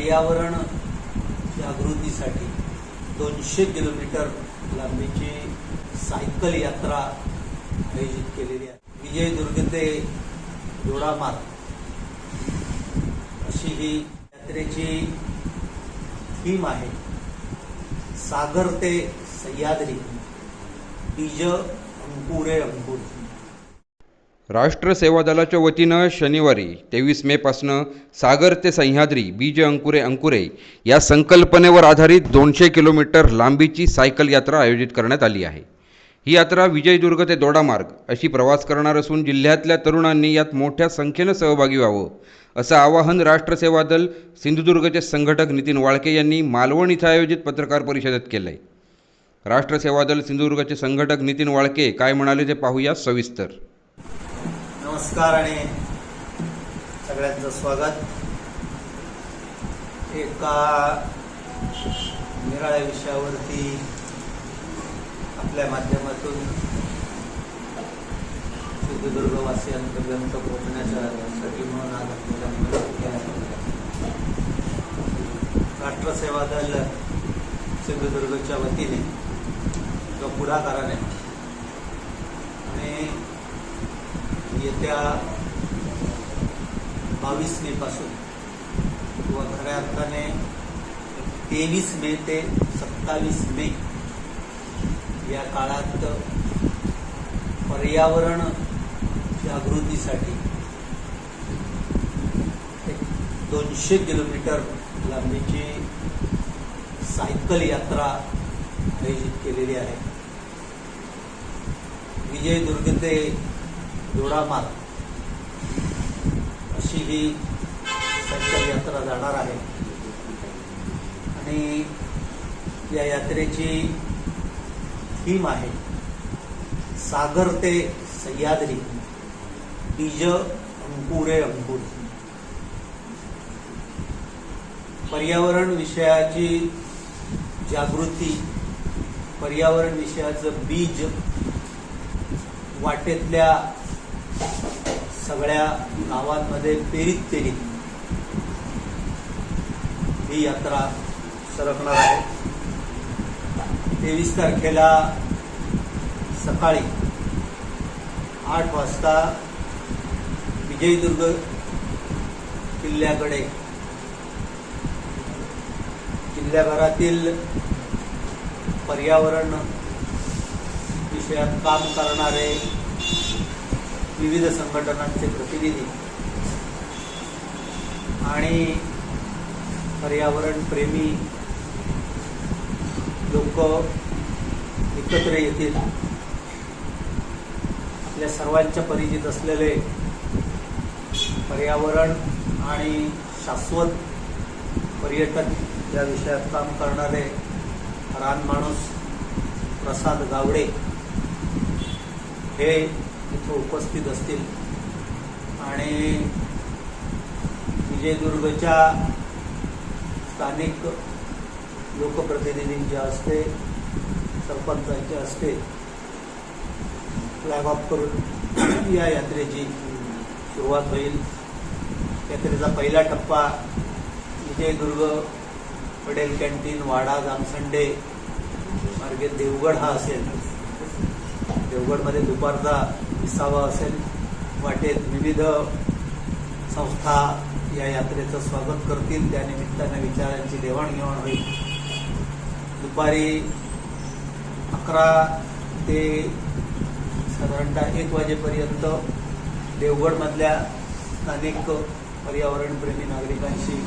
पर्यावरण जागृतीसाठी 200 किलोमीटर लांबीची सायकल यात्रा आयोजित केलेली आहे. विजयदुर्ग ते दोडामार्ग अशी ही यात्रेची थीम आहे. सागर ते सह्याद्री बीज अंकुरे अंकुर. राष्ट्र सेवा दलाच्या वतीनं शनिवारी 23 मे पासून सागर ते सह्याद्री बीज अंकुरे अंकुरे या संकल्पनेवर आधारित 200 किलोमीटर लांबीची सायकल यात्रा आयोजित करण्यात आली आहे. ही यात्रा विजयदुर्ग ते दोडामार्ग अशी प्रवास करणार असून जिल्ह्यातल्या तरुणांनी यात मोठ्या संख्येनं सहभागी व्हावं असं आवाहन राष्ट्र सेवा दल सिंधुदुर्गचे संघटक नितीन वाळके यांनी मालवण इथं आयोजित पत्रकार परिषदेत केलं आहे. राष्ट्र सेवा दल सिंधुदुर्गचे संघटक नितीन वाळके काय म्हणाले ते पाहूया सविस्तर. नमस्कार आणि सगळ्यांचं स्वागत. एका निराळ्या विषयावरती आपल्या माध्यमातून सिंधुदुर्गवासियांपर्यंत पोहोचण्यासाठी म्हणून आज आपल्याला मदत केल्यात. राष्ट्र सेवा दल सिंधुदुर्गच्या वतीने किंवा पुढाकाराने आणि येत्या 22 मे पासून किंवा खऱ्या अर्थाने 23 मे ते 27 मे या काळात पर्यावरण जागृतीसाठी 200 किलोमीटर लांबीची सायकल यात्रा आयोजित केलेली आहे. विजयदुर्ग ते दोडामार्ग अशी ही सायकल यात्रा जाणार आहे आणि या यात्रेची थीम आहे सागर ते सह्याद्री बीज अंकुरे अंकुर. पर्यावरण विषयाची जागृती, पर्यावरण विषयाचं बीज वाटेतल्या सगळ्या गावांमध्ये पेरीत पेरीत ही यात्रा सरकणार आहे. 23 तारखेला सकाळी 8 वाजता विजयदुर्ग किल्ल्याकडे जिल्ह्याभरातील पर्यावरण विषयात काम करणारे विविध संघटनांचे प्रतिनिधी आणि पर्यावरण प्रेमी लोक एकत्र येतील. आपल्या सर्वांच्या परिचित असलेले पर्यावरण आणि शाश्वत पर्यटन या विषयात काम करणारे रानमाणूस प्रसाद गावडे हे इथं उपस्थित असतील आणि विजयदुर्गच्या स्थानिक लोकप्रतिनिधींच्या हस्ते, सरपंचांच्या हस्ते फ्लॅग ऑफ करून या यात्रेची सुरुवात होईल. यात्रेचा पहिला टप्पा विजयदुर्ग पडेल कॅन्टीन वाडा जामसंडे मार्गे देवगड हा असेल. देवगडमध्ये दुपारचा विसावा असेल. वाटेत विविध संस्था या यात्रेचं स्वागत करतील. त्या निमित्ताने विचारांची देवाणघेवाण होईल. दुपारी 11 ते साधारणतः 1 वाजेपर्यंत देवगडमधल्या स्थानिक पर्यावरणप्रेमी नागरिकांशी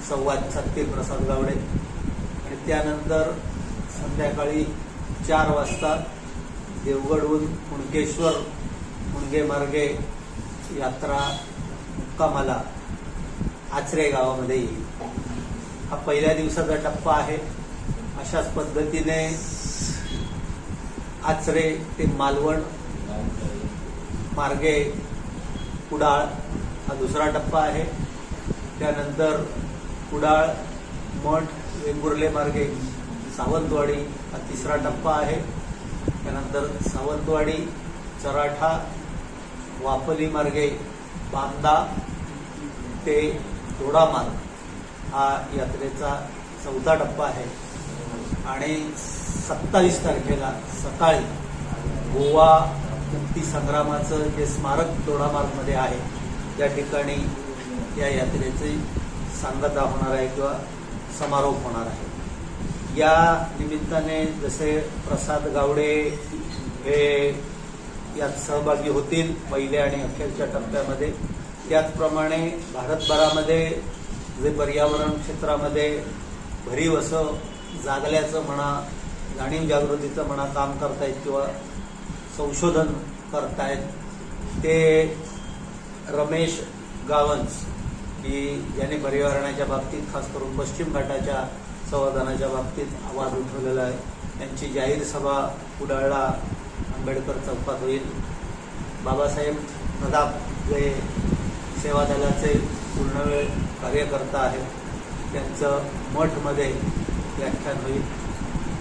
संवाद साधतील प्रसाद गावडे आणि त्यानंतर संध्याकाळी 4 वाजता देवगडहून कुणकेश्वर मुणगे मार्गे यात्रा मुक्कामाला आचरे गावामध्ये येईल. हा पहिल्या दिवसाचा टप्पा आहे. अशाच पद्धतीने आचरे ते मालवण मार्गे कुडाळ हा दुसरा टप्पा आहे. त्यानंतर कुडाळ मठ वेंगुर्ले मार्गे सावंतवाडी हा तिसरा टप्पा आहे. त्यानंतर सावंतवाडी चराठा वापली मार्गे बांदा ते दोडामार्ग हा यात्रेचा 4था टप्पा आहे आणि 27 तारखेला सकाळी गोवा मुक्ती संग्रामाचं जे स्मारक दोडामार्गमध्ये आहे त्या ठिकाणी या यात्रेची सांगता होणार आहे किंवा समारोप होणार आहे. या निमित्ताने जसे प्रसाद गावडे हे यात सहभागी होतील पहिल्या आणि अखेरच्या टप्प्यामध्ये, त्याचप्रमाणे भारतभरामध्ये जे पर्यावरण क्षेत्रामध्ये भरीव असं जागल्याचं म्हणा, जाणीव जागृतीचं म्हणा काम करतायत किंवा संशोधन करतायत ते रमेश गावंस की ज्यांनी पर्यावरणाच्या बाबतीत खास करून पश्चिम घाटाच्या संवर्धनाच्या बाबतीत आवाज उठवलेला आहे. त्यांची जाहीर सभा कुडाळला आंबेडकर चौकात होईल. बाबासाहेब प्रताप जे सेवा दलाचे पूर्णवेळ कार्यकर्ता आहेत त्यांचं मठमध्ये व्याख्यान होईल.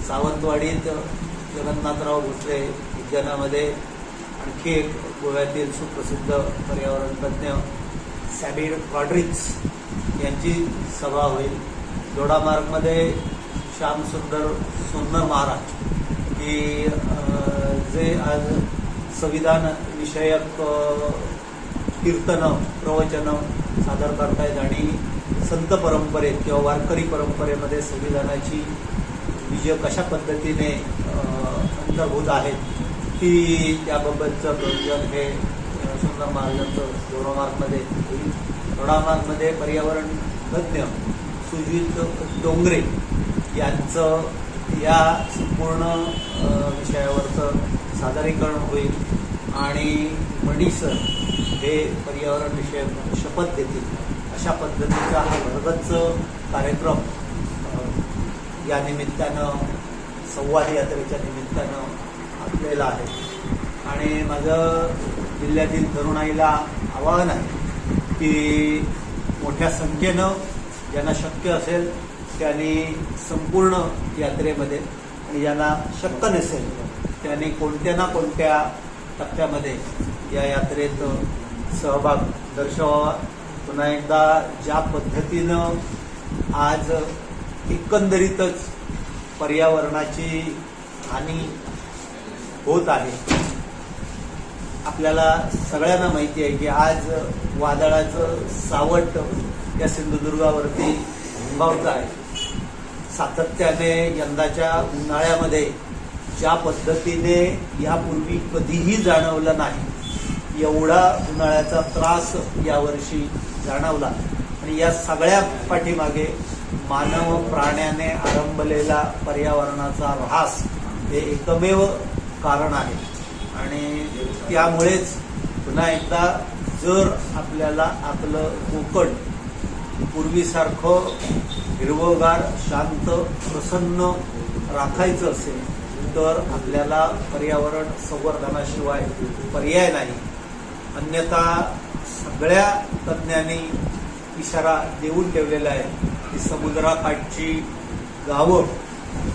सावंतवाडीत जगन्नाथराव भोसले उद्यानामध्ये आणखी एक गोव्यातील सुप्रसिद्ध पर्यावरण तज्ज्ञ सॅबिर रॉड्रिक्स यांची सभा होईल. दोडामार्गमध्ये श्यामसुंदर सोन्नर महाराज की जे आज संविधान विषयक कीर्तनं प्रवचनं सादर करतायत आणि संत परंपरेत किंवा वारकरी परंपरेमध्ये संविधानाची बीजं कशा पद्धतीने अंतर्भूत आहेत ती त्याबाबतचं प्रवचन हे सुंदर महाराजांचं दोडामार्गमध्ये होईल. दोडामार्गमध्ये पर्यावरण तज्ज्ञ सुजित डोंगरे यांचं या संपूर्ण विषयावरचं सादरीकरण होईल आणि मणीसर हे पर्यावरण विषयक शपथ देतील. अशा पद्धतीचा हा भरगच्च कार्यक्रम या निमित्तानं संवाद यात्रेच्या निमित्तानं आखलेला आहे. आणि माझं जिल्ह्यातील तरुणाईला आवाहन आहे की मोठ्या संख्येनं ज्यांना शक्य असेल त्यांनी संपूर्ण यात्रेमध्ये आणि ज्यांना शक्य नसेल त्यांनी कोणत्या ना कोणत्या टप्प्यामध्ये या यात्रेत सहभाग दर्शवावा. पुन्हा एकदा ज्या पद्धतीनं आज एकंदरीतच पर्यावरणाची हानी होत आहे, आपल्याला सगळ्यांना माहिती आहे की आज वादळाचं सावट या सिंधुदुर्गावरती घोंघावत आहे. सातत्याने यंदाच्या उन्हाळ्यामध्ये ज्या पद्धतीने यापूर्वी कधीही जाणवलं नाही एवढा उन्हाळ्याचा त्रास यावर्षी जाणवला. आणि या सगळ्या पाठीमागे मानव प्राण्याने आरंभलेला पर्यावरणाचा ऱ्हास हे एकमेव कारण आहे. आणि त्यामुळेच पुन्हा एकदा जर आपल्याला आपलं कोकण पूर्वीसारखं हिरवंगार शांत प्रसन्न राखायचं असेल तर आपल्याला पर्यावरण संवर्धनाशिवाय पर्याय नाही. अन्यथा सगळ्या तज्ज्ञांनी इशारा देऊन ठेवलेला आहे की समुद्राकाठची गावं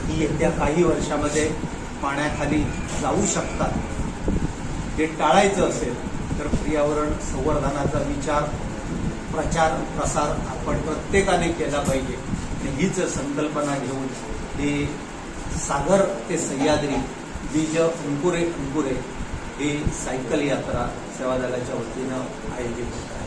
ही येत्या काही वर्षामध्ये पाण्याखाली जाऊ शकतात. हे टाळायचं असेल तर पर्यावरण संवर्धनाचा विचार प्रचार प्रसार आपण प्रत्येकाने केला पाहिजे. आणि हीच संकल्पना घेऊन ही सागर ते सह्याद्री बीज अंकुरे अंकुरे ही सायकल यात्रा सेवा दलाच्या वतीनं आयोजित होत आहे.